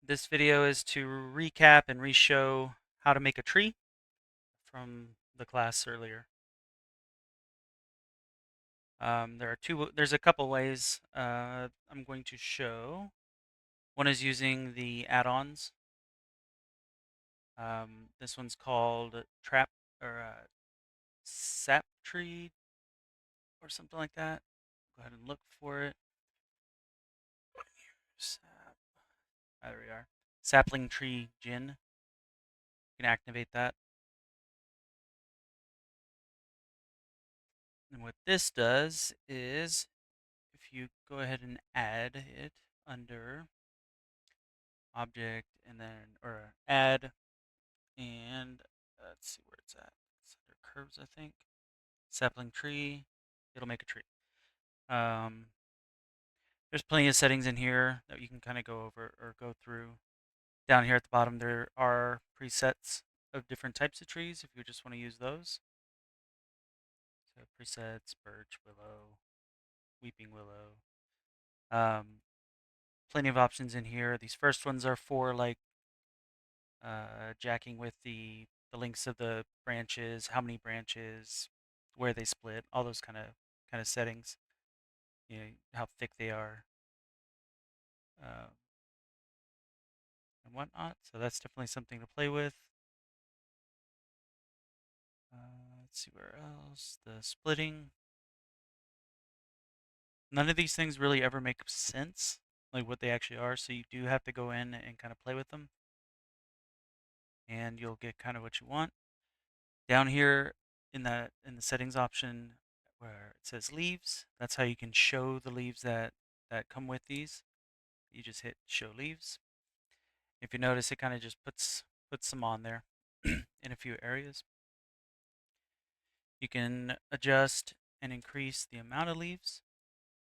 This video is to recap and re-show how to make a tree from the class earlier. There's a couple ways I'm going to show. One is using the add-ons. This one's called Trap or Sap Tree or something like that. Go ahead and look for it. Sap. There we are. Sapling Tree Gin. You can activate that. And what this does is, if you go ahead and add it under object and then, or add, and let's see where it's at. It's under curves, I think. Sapling tree, it'll make a tree. Um, there's plenty of settings in here that you can kind of go over or go through. Down here at the bottom, there are presets of different types of trees if you just want to use those. So presets, birch, willow, weeping willow. Plenty of options in here. These first ones are for like jacking with the lengths of the branches, how many branches, where they split, all those kind of settings. You know, how thick they are, uh, and whatnot. So that's definitely something to play with. Let's see where else. The splitting. None of these things really ever make sense, like what they actually are. So you do have to go in and kind of play with them, and you'll get kind of what you want. Down here in the settings option where it says leaves, that's how you can show the leaves that come with these. You just hit show leaves. If you notice, it kind of just puts them on there in a few areas. You can adjust and increase the amount of leaves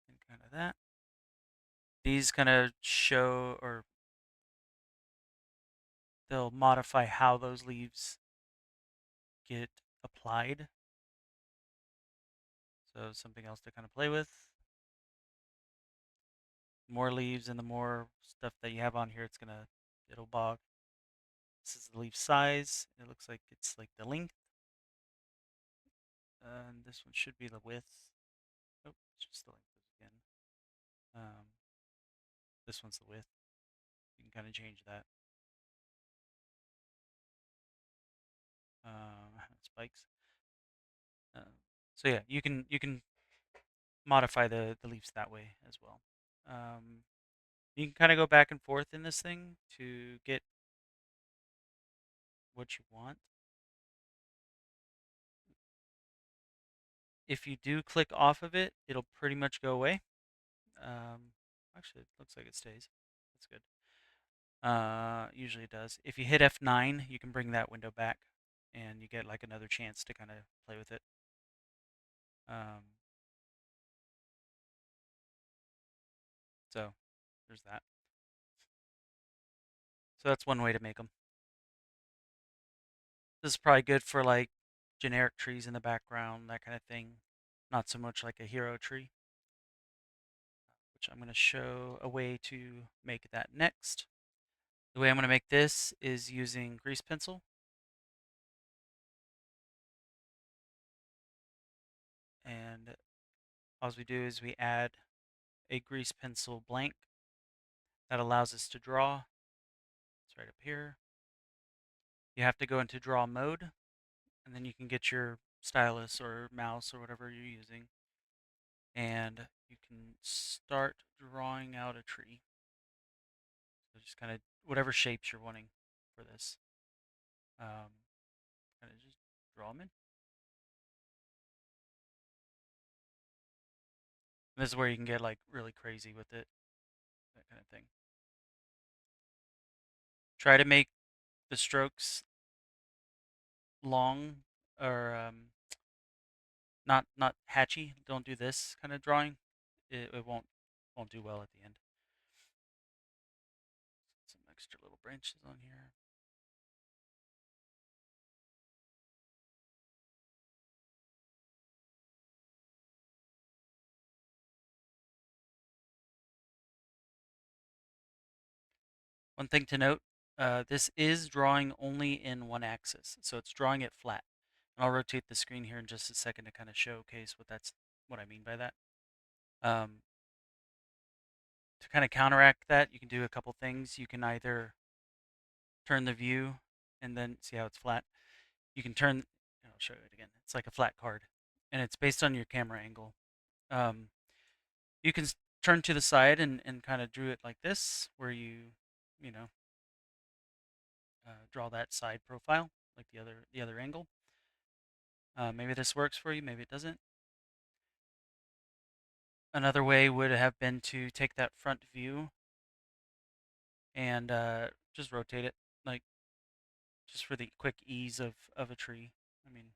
and kind of that. These kind of show, or they'll modify how those leaves get applied. So something else to kind of play with. More leaves and the more stuff that you have on here, it'll bog. This is the leaf size. It looks like it's like the length. And this one should be the width. Oh, it's just the length again. Um, this one's the width. You can kind of change that. Spikes. So yeah, you can modify the leaves that way as well. Um, you can kind of go back and forth in this thing to get what you want. If you do click off of it, it'll pretty much go away. Actually, it looks like it stays. That's good. Usually it does. If you hit F9, you can bring that window back, and you get like another chance to kind of play with it. Um, so there's that. So that's one way to make them. This is probably good for like generic trees in the background, that kind of thing. Not so much like a hero tree, which I'm going to show a way to make that next. The way I'm going to make this is using grease pencil. And all we do is we add a grease pencil blank that allows us to draw. It's right up here. You have to go into draw mode, and then you can get your stylus or mouse or whatever you're using, and you can start drawing out a tree. So just kind of whatever shapes you're wanting for this. Kind of just draw them in. And this is where you can get like really crazy with it, that kind of thing. Try to make the strokes long, or not hatchy. Don't do this kind of drawing. It won't do well at the end. Some extra little branches on here. One thing to note, this is drawing only in one axis, so it's drawing it flat. And I'll rotate the screen here in just a second to kind of showcase what I mean by that. To kind of counteract that, you can do a couple things. You can either turn the view and then see how it's flat. You can turn, I'll show it again. It's like a flat card, and it's based on your camera angle. Um, you can turn to the side and kind of drew it like this, where you know, draw that side profile like the other angle. Maybe this works for you, maybe it doesn't. Another way would have been to take that front view and just rotate it, like just for the quick ease of a tree. I mean,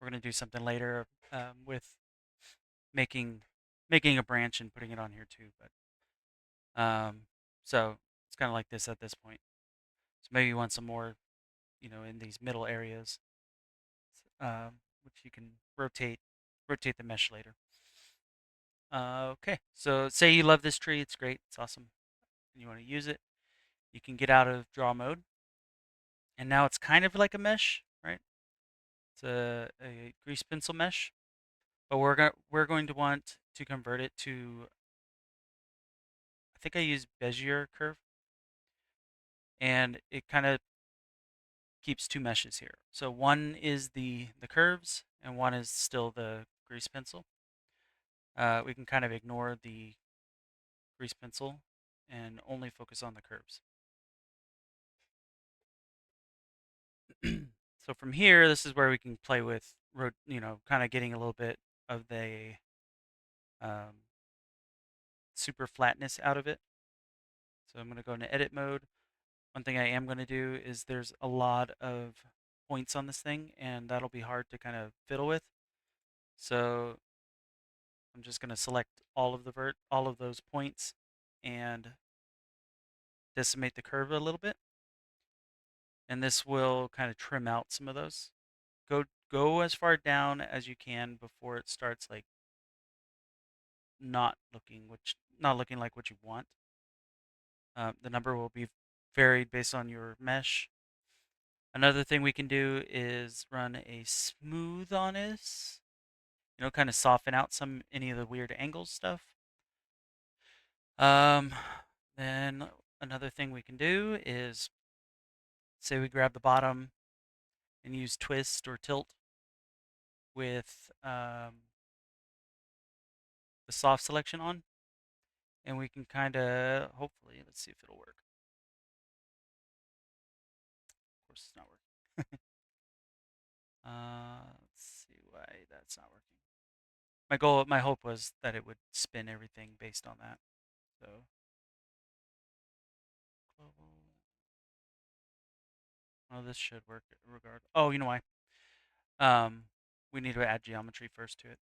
we're gonna do something later with making making a branch and putting it on here too, but so it's kind of like this at this point. So maybe you want some more, in these middle areas, which you can rotate the mesh later. Okay, so say you love this tree, it's great, it's awesome, and you want to use it. You can get out of draw mode, and now it's kind of like a mesh, right? It's a grease pencil mesh, but we're going to want to convert it to, I think I use Bezier curve, and it kind of keeps two meshes here. So one is the curves, and one is still the grease pencil. We can kind of ignore the grease pencil and only focus on the curves. So from here, this is where we can play with, kind of getting a little bit of the um, super flatness out of it. So I'm going to go into edit mode. One thing I am going to do is there's a lot of points on this thing, and that'll be hard to kind of fiddle with. So I'm just going to select all of those points and decimate the curve a little bit. And this will kind of trim out some of those. Go as far down as you can before it starts like not looking like what you want. The number will be varied based on your mesh. Another thing we can do is run a smooth on this, kind of soften out any of the weird angle stuff. Um, then another thing we can do is say we grab the bottom and use twist or tilt with the soft selection on, and we can kind of hopefully, let's see if it'll work. Of course, it's not working. Let's see why that's not working. My hope was that it would spin everything based on that. So global. Oh, this should work regard. Oh, you know why? Um, we need to add geometry first to it.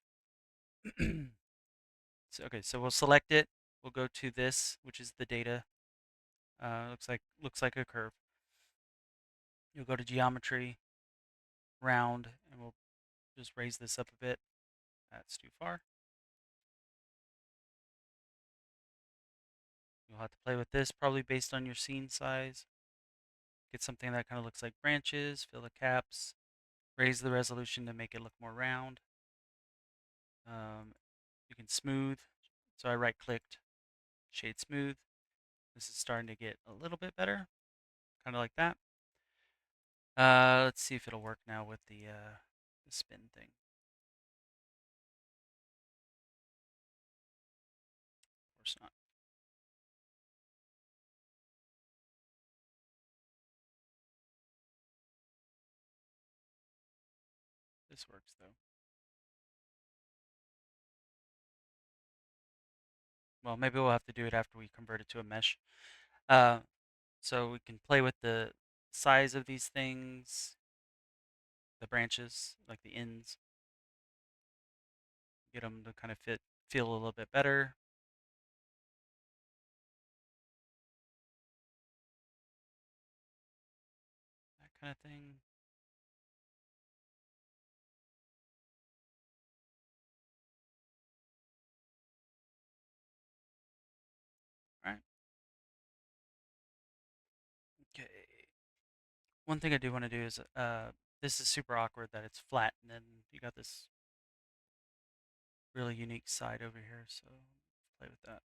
So okay, so we'll select it. We'll go to this, which is the data. Looks like a curve. You'll go to geometry, round, and we'll just raise this up a bit. That's too far. You'll have to play with this probably based on your scene size. Get something that kind of looks like branches, fill the caps, raise the resolution to make it look more round. You can smooth. So I right clicked, shade smooth. This is starting to get a little bit better, kind of like that. Let's see if it'll work now with the spin thing. Of course not. This works though. Well, maybe we'll have to do it after we convert it to a mesh. Uh, so we can play with the size of these things, the branches, like the ends, get them to kind of feel a little bit better. That kind of thing. All right. one thing I do want to do is, this is super awkward that it's flat and then you got this really unique side over here, so play with that.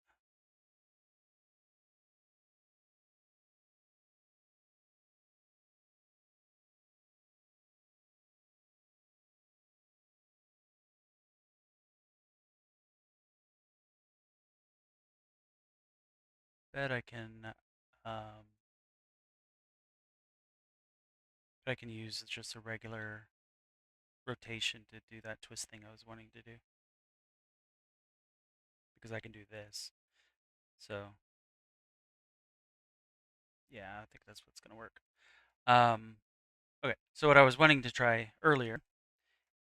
Bet I can, um, bet I can use just a regular rotation to do that twist thing I was wanting to do because I can do this. So yeah, I think that's what's gonna work. Um, okay, so what I was wanting to try earlier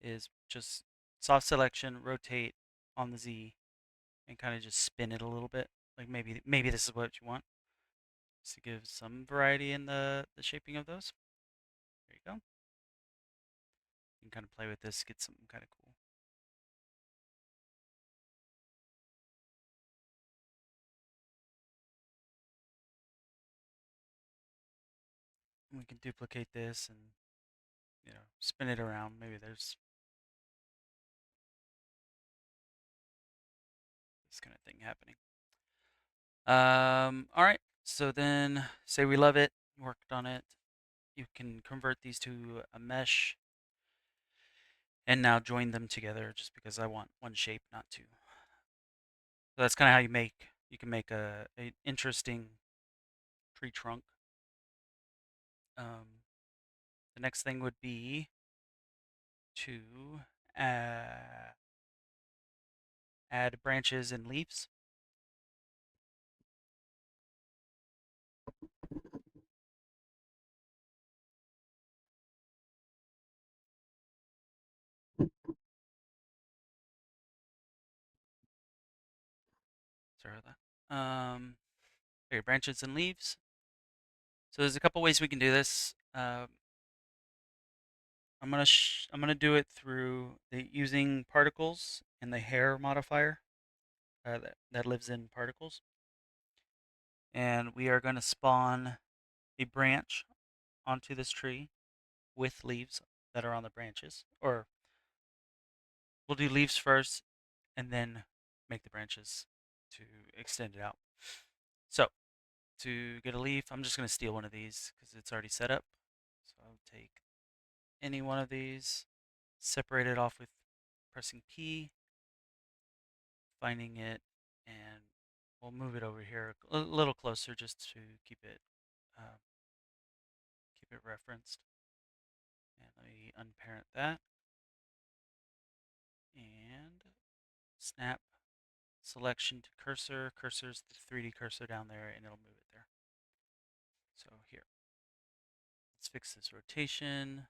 is just soft selection, rotate on the Z, and kind of just spin it a little bit. Like maybe this is what you want, just to give some variety in the shaping of those. There you go. You can kind of play with this, get something kind of cool. And we can duplicate this and spin it around. Maybe there's this kind of thing happening. All right. So then, say we love it, worked on it. You can convert these to a mesh and now join them together just because I want one shape, not two. So that's kind of how you can make a interesting tree trunk. The next thing would be to uh, add branches and leaves. Sorry about that. Okay, branches and leaves. So there's a couple ways we can do this. I'm gonna do it through using particles and the hair modifier that lives in particles, and we are going to spawn a branch onto this tree with leaves that are on the branches, or we'll do leaves first and then make the branches to extend it out. So to get a leaf, I'm just going to steal one of these because it's already set up. So I'll take any one of these, separate it off with pressing P, finding it, and we'll move it over here a little closer just to uh, keep it referenced. And let me unparent that and snap selection to cursor. Cursor's the 3D cursor down there, and it'll move it there. So here, let's fix this rotation.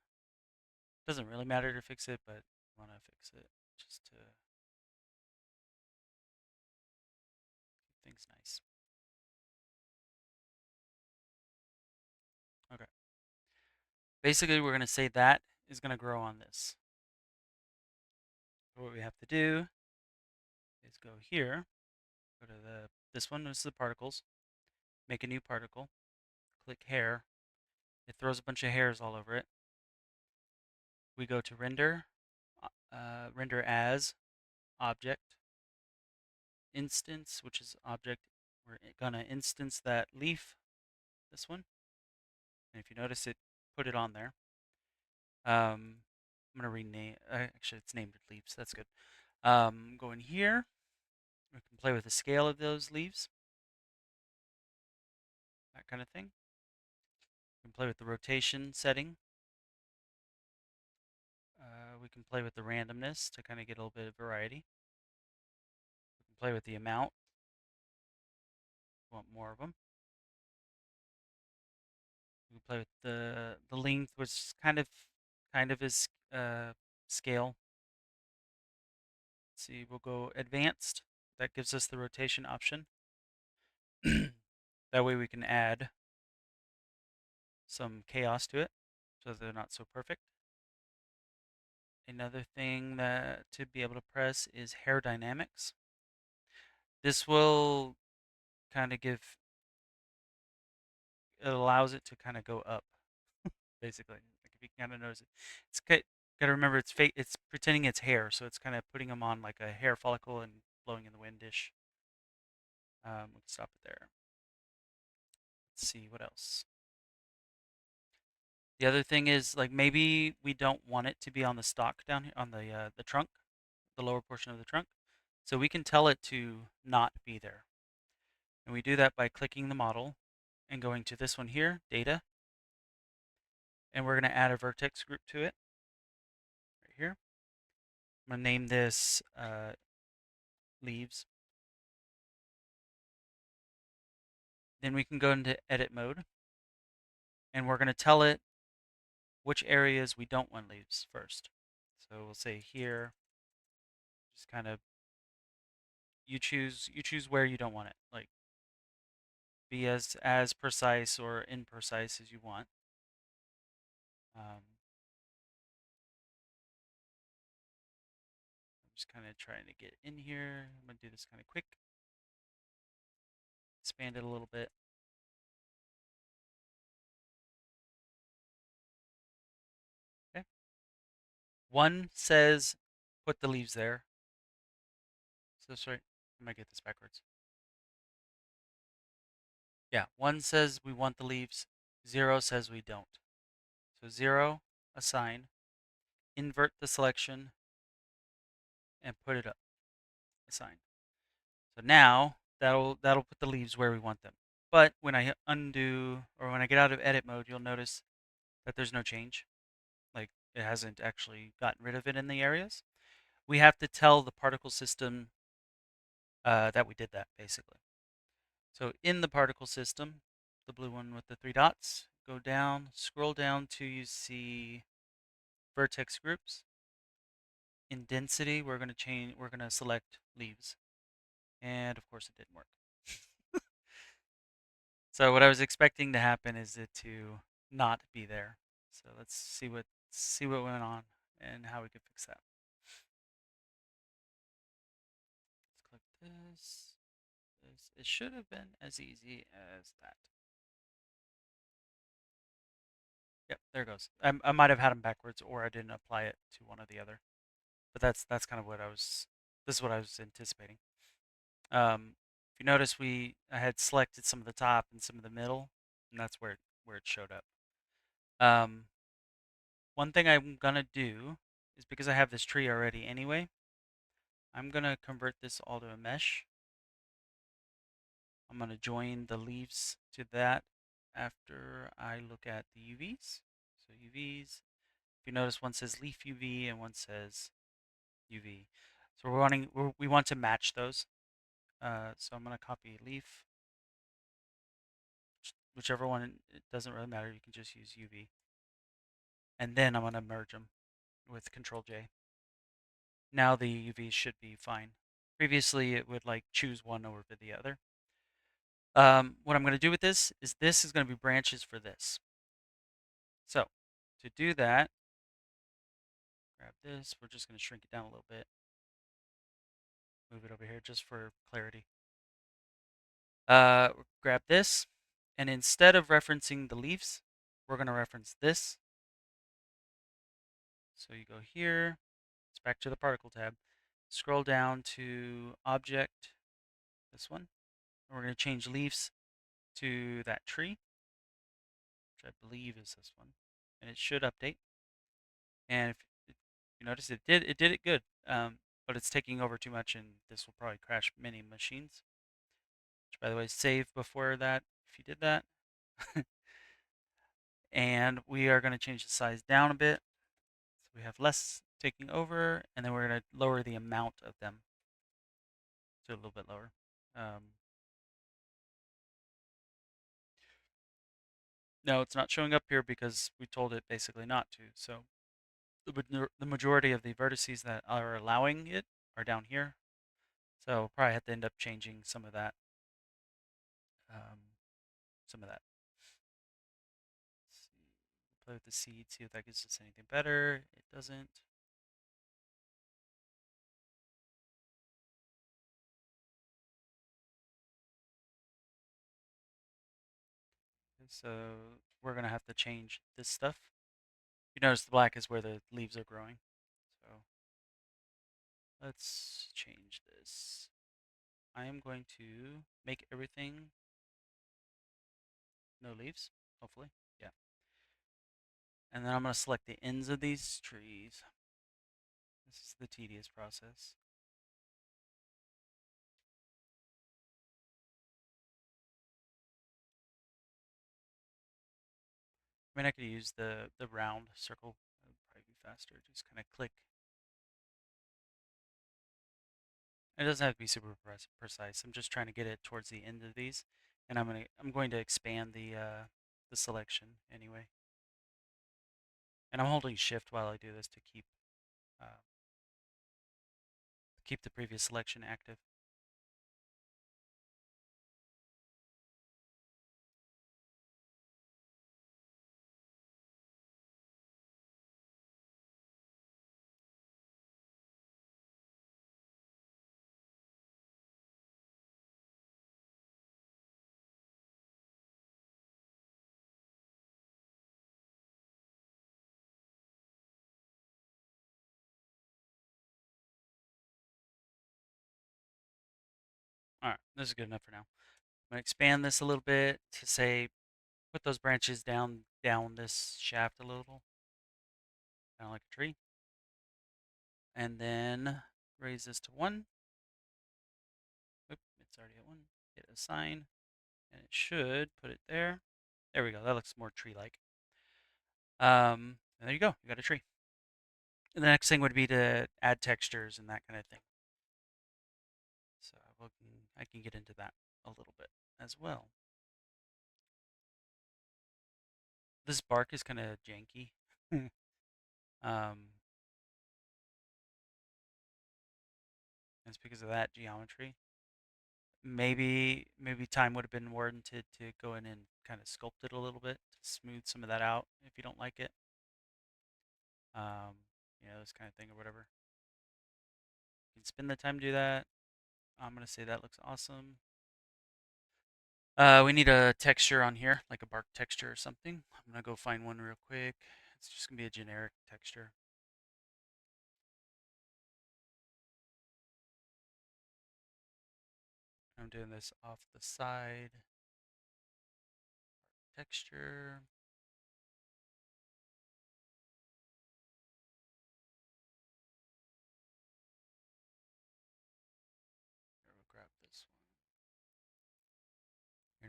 Doesn't really matter to fix it, but I want to fix it just to keep things nice. Okay. Basically, we're going to say that is going to grow on this. So what we have to do is go here, go to this one, this is the particles, make a new particle, click hair. It throws a bunch of hairs all over it. We go to render, render as object, instance, which is object. We're gonna instance that leaf, this one. And if you notice it, put it on there. I'm gonna rename, actually it's named leaves, that's good. Go in here, we can play with the scale of those leaves, that kind of thing. We can play with the rotation setting. We can play with the randomness to kind of get a little bit of variety. We can play with the amount. Want more of them. We can play with the length, which kind of is scale. Let's see, we'll go advanced. That gives us the rotation option. That way we can add some chaos to it, so they're not so perfect. Another thing that to be able to press is hair dynamics. This will kind of give, it allows it to kind of go up. basically. Like if you kind of notice it, it's got to remember it's pretending it's hair, so it's kind of putting them on like a hair follicle and blowing in the wind dish. We can stop it there. Let's see what else. The other thing is like maybe we don't want it to be on the stock down here on the trunk, the lower portion of the trunk. So we can tell it to not be there. And we do that by clicking the model and going to this one here, data, and we're going to add a vertex group to it right here. I'm going to name this leaves. Then we can go into edit mode and we're going to tell it which areas we don't want leaves first. So we'll say here, just kind of you choose where you don't want it. Like be as precise or imprecise as you want. I'm just kind of trying to get in here. I'm going to do this kind of quick. Expand it a little bit. Okay. One says put the leaves there. So sorry, I might get this backwards. Yeah, one says we want the leaves. 0 says we don't. So 0, assign, invert the selection, and put it up, assign. So now that'll put the leaves where we want them. But when I undo or when I get out of edit mode, you'll notice that there's no change. Like it hasn't actually gotten rid of it in the areas. We have to tell the particle system that we did that basically. So in the particle system, the blue one with the 3 dots, go down, scroll down till you see vertex groups. In density, we're going to select leaves. And of course it didn't work. So what I was expecting to happen is it to not be there. So let's see what went on and how we could fix that. Let's click this. It should have been as easy as that. Yep, there it goes. I might have had them backwards or I didn't apply it to one or the other. But that's kind of what this is what I was anticipating. If you notice, I had selected some of the top and some of the middle, and that's where it showed up. Um, one thing I'm gonna do is because I have this tree already anyway, I'm gonna convert this all to a mesh. I'm gonna join the leaves to that after I look at the UVs. So UVs, if you notice, one says leaf UV and one says UV. So we want to match those. So I'm gonna copy leaf, whichever one. It doesn't really matter. You can just use UV. And then I'm gonna merge them with Control J. Now the UVs should be fine. Previously, it would like choose one over the other. What I'm going to do with this is going to be branches for this. So to do that, grab this. We're just going to shrink it down a little bit. Move it over here just for clarity. Grab this, and instead of referencing the leaves, we're going to reference this. So you go here. It's back to the particle tab. Scroll down to object, this one. And we're going to change leaves to that tree, which I believe is this one. And it should update. And if you notice, it did it good. But it's taking over too much, and this will probably crash many machines. Which, by the way, save before that if you did that. And we are going to change the size down a bit. So we have less taking over, and then we're going to lower the amount of them to a little bit lower. No, it's not showing up here because we told it basically not to. So the majority of the vertices that are allowing it are down here. So we'll probably have to end up changing some of that. Some of that. Let's see. Play with the seed, see if that gives us anything better. It doesn't. So we're going to have to change this stuff. You notice the black is where the leaves are growing. So let's change this. I am going to make everything no leaves, hopefully. Yeah. And then I'm going to select the ends of these trees. This is the tedious process. I mean, I could use the round circle. It would probably be faster. Just kind of click. It doesn't have to be super precise. I'm just trying to get it towards the end of these, and I'm going to expand the selection anyway. And I'm holding Shift while I do this to keep the previous selection active. All right, this is good enough for now. I'm gonna expand this a little bit to say put those branches down this shaft a little, kind of like a tree, and then raise this to 1. Oop, it's already at 1. Hit assign, and it should put it there. There we go. That looks more tree-like. And there you go. You got a tree. And the next thing would be to add textures and that kind of thing. So I can get into that a little bit as well. This bark is kind of janky. um, it's because of that geometry. Maybe time would have been warranted to go in and kind of sculpt it a little bit to smooth some of that out if you don't like it. Um, this kind of thing or whatever. You can spend the time to do that. I'm gonna say that looks awesome. We need a texture on here, like a bark texture or something. I'm gonna go find one real quick. It's just gonna be a generic texture. I'm doing this off the side. Texture. Here, we'll grab this one.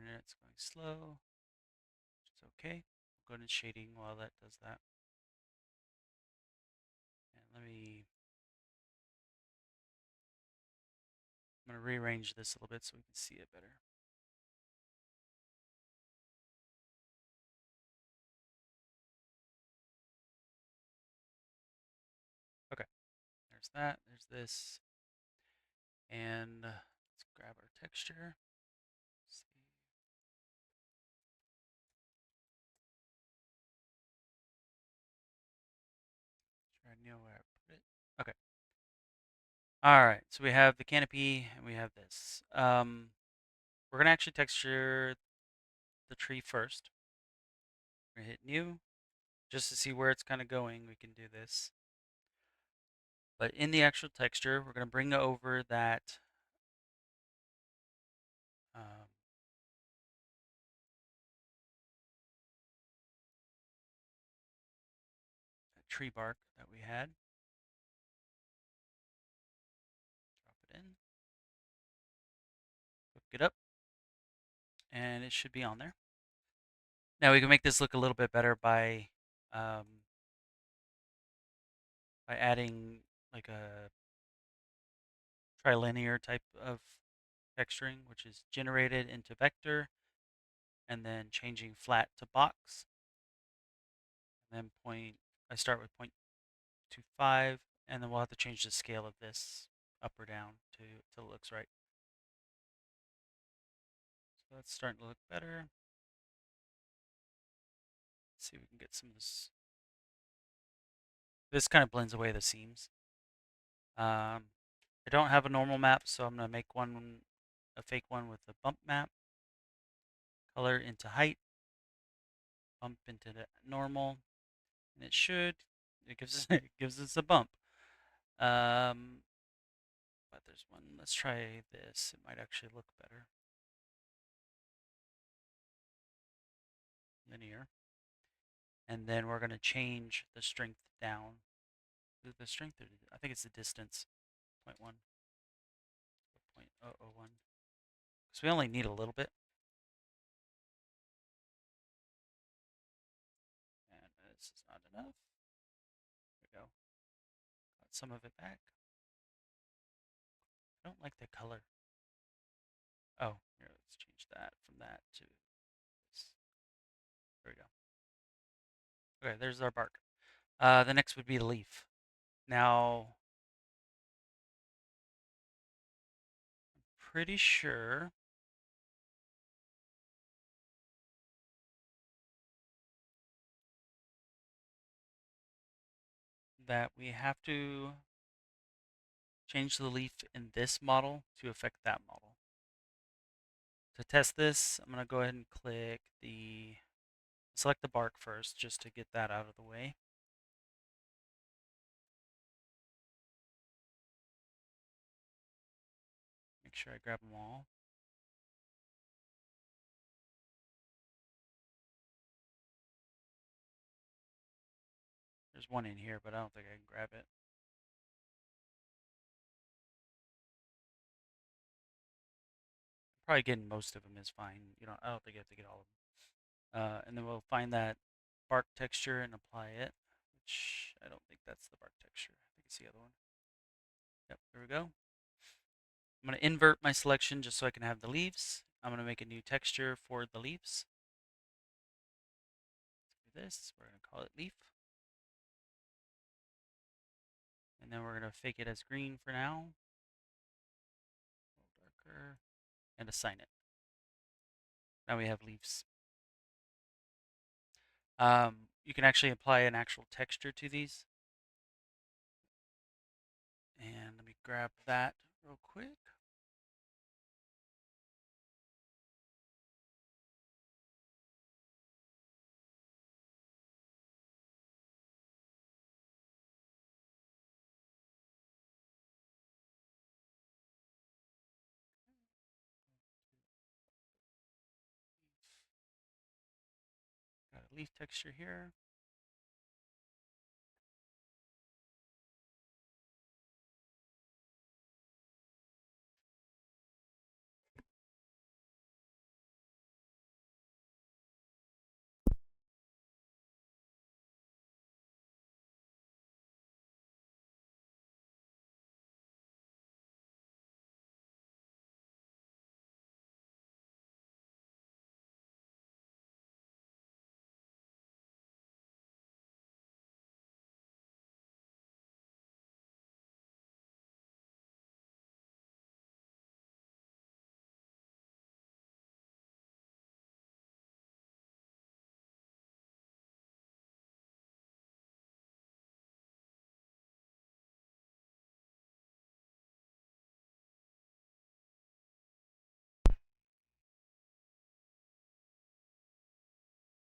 Internet's going slow, which is okay. Go into shading while that does that. And I'm gonna rearrange this a little bit so we can see it better. Okay, there's that. There's this. And let's grab our texture. See. Sure I know where I put it. Okay. All right. So we have the canopy and we have this. We're gonna actually texture the tree first. We're gonna hit new just to see where it's kind of going. We can do this. But in the actual texture, we're gonna bring over um, that tree bark that we had. Drop it in. Hook it up, and it should be on there. Now we can make this look a little bit better um, by adding like a trilinear type of texturing, which is generated into vector, and then changing flat to box, and then I start with 0.25, and then we'll have to change the scale of this up or down till it looks right. So that's starting to look better. Let's see if we can get some of this. This kind of blends away the seams. I don't have a normal map, so I'm going to make a fake one with a bump map. Color into height, bump into the normal, and it gives us, it gives us a bump. Um, but there's one, let's try this. It might actually look better. Linear. And then we're going to change the strength down. The strength, I think it's the distance, 0.1, 0.001. Because we only need a little bit. And this is not enough. There we go. Got some of it back. I don't like the color. Oh, here, let's change that from that to this. There we go. Okay, there's our bark. The next would be the leaf. Now, pretty sure that we have to change the leaf in this model to affect that model. To test this, I'm going to go ahead and select the bark first, just to get that out of the way. Make sure I grab them all. There's one in here, but I don't think I can grab it. Probably getting most of them is fine. I don't think you have to get all of them. And then we'll find that bark texture and apply it, which I don't think that's the bark texture. I think it's the other one. Yep, there we go. I'm going to invert my selection just so I can have the leaves. I'm going to make a new texture for the leaves. Let's do this. We're going to call it leaf. And then we're going to fake it as green for now. A little darker. And assign it. Now we have leaves. You can actually apply an actual texture to these. And let me grab that real quick. Got a leaf texture here.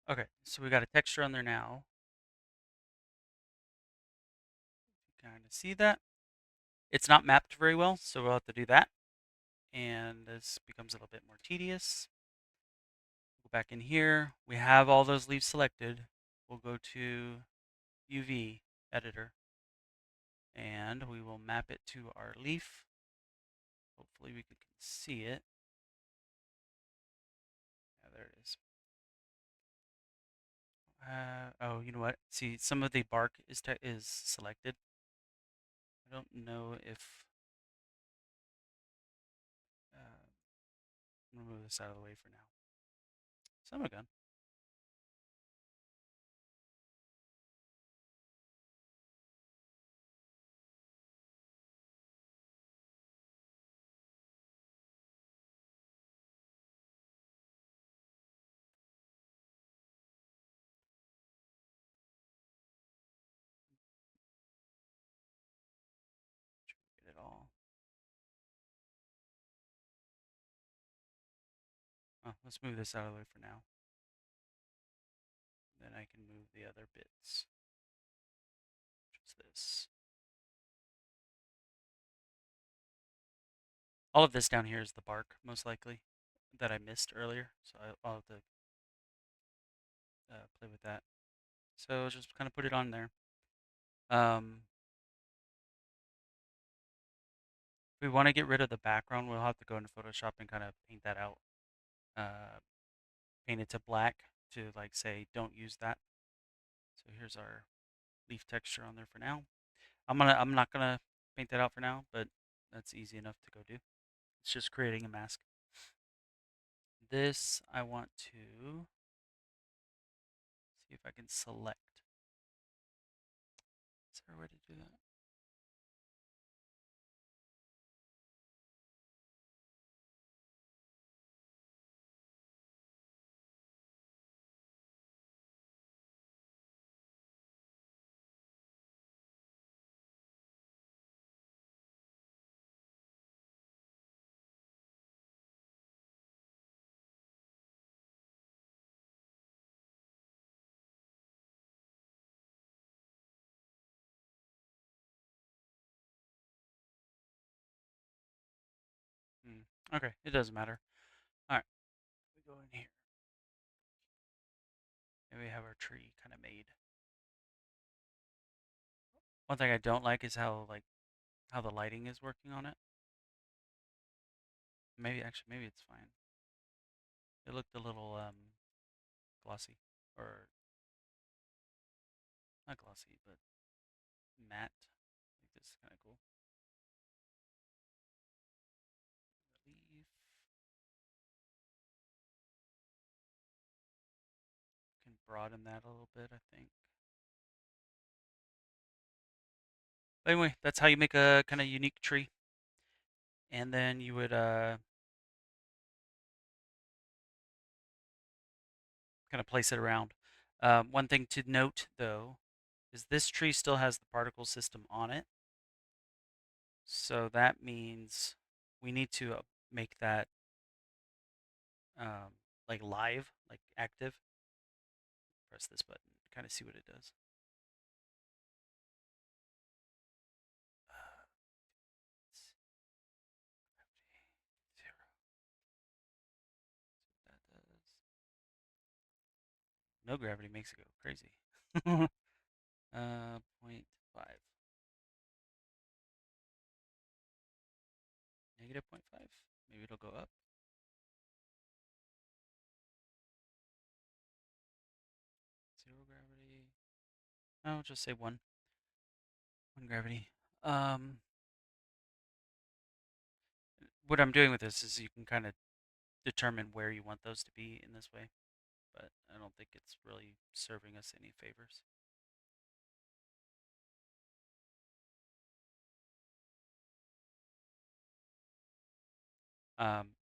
Okay, so we got a texture on there now. Kind of see that. It's not mapped very well, so we'll have to do that. And this becomes a little bit more tedious. Go back in here. We have all those leaves selected. We'll go to UV editor and we will map it to our leaf. Hopefully we can see it. Yeah, there it is. Oh, you know what? See, some of the bark is selected. I don't know if I'm gonna move this out of the way for now. Son of a gun. Get it all. Oh, let's move this out of the way for now. then I can move the other bits, which is this. All of this down here is the bark, most likely, that I missed earlier. So I'll have to play with that. So just kind of put it on there. If we want to get rid of the background, we'll have to go into Photoshop and kind of paint that out. Paint it to black to like say, don't use that. So here's our leaf texture on there for now. I'm not gonna paint that out for now, but that's easy enough to go do. It's just creating a mask. This I want to see if I can select. Is there a way to do that? Okay, it doesn't matter. All right, we go in here. And we have our tree kind of made. One thing I don't like is how the lighting is working on it. Maybe it's fine. It looked a little glossy, or not glossy, but matte. I think this is kind of cool. Leaf. Can broaden that a little bit, I think. But anyway, that's how you make a kind of unique tree. And then you would kind of place it around. One thing to note, though, is this tree still has the particle system on it. So that means we need to make that like live, like active. Press this button, kind of see what it does. Zero. That does. No gravity makes it go crazy. 0.5. Negative 0.5. Maybe it'll go up. Zero gravity. No, just say one. One gravity. What I'm doing with this is you can kind of determine where you want those to be in this way, but I don't think it's really serving us any favors.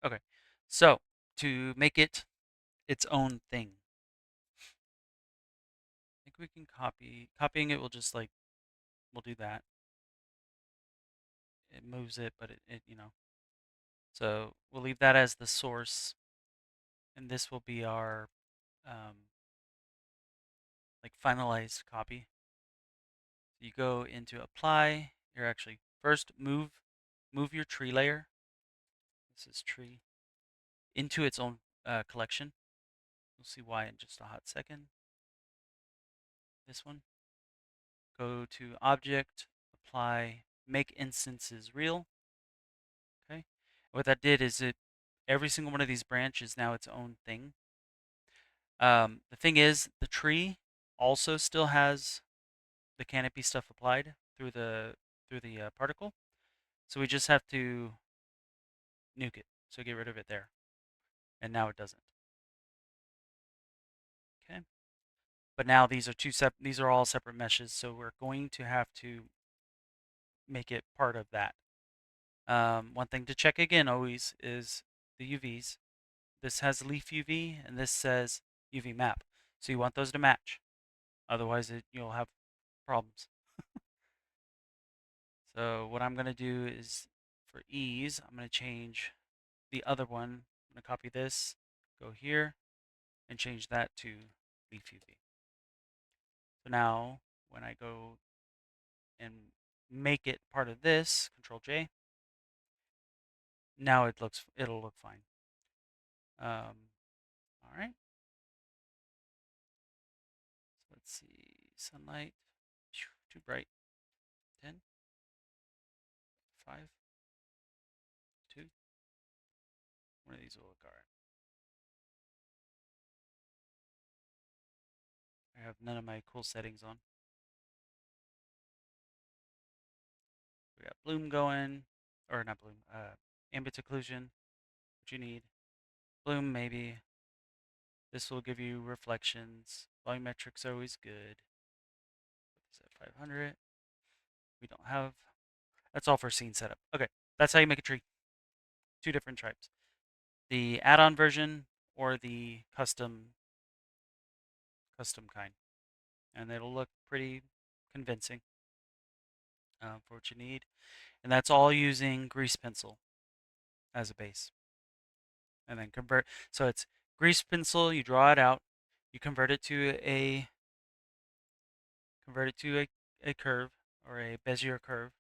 Okay, so to make it its own thing, I think we can copying it will just like, we'll do that. It moves it, but so we'll leave that as the source, and this will be our like finalized copy. You go into apply, you're actually first move your tree layer. This is tree into its own collection. You'll see why in just a hot second. This one. Go to object, apply, make instances real. Okay. What that did is every single one of these branches is now its own thing. The thing is, the tree also still has the canopy stuff applied through the particle. So we just have to nuke it. So get rid of it there. And now it doesn't. Okay. But now these are all separate meshes, so we're going to have to make it part of that. One thing to check again always is the UVs. This has leaf UV and this says UV map. So you want those to match. Otherwise you'll have problems. So what I'm going to do is, for ease, I'm going to change the other one. I'm going to copy this, go here, and change that to leaf UV. So now when I go and make it part of this, Control J, now it'll look fine. All right. So let's see, sunlight, too bright. 10, 5, 2. One of these will look all right. I have none of my cool settings on. We got bloom going, or not bloom, ambient occlusion, what you need. Bloom maybe. This will give you reflections. Volumetric's always good. Put this at 500. We don't have. That's all for scene setup. Okay, that's how you make a tree. 2 different types. The add-on version or the custom kind. And it'll look pretty convincing for what you need. And that's all using grease pencil as a base. And then convert. So it's grease pencil, you draw it out, you convert it to a curve or a Bezier curve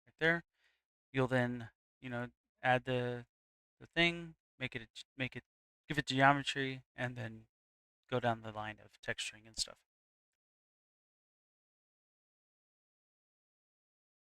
right there. You'll then, add the thing, make it give it geometry, and then go down the line of texturing and stuff.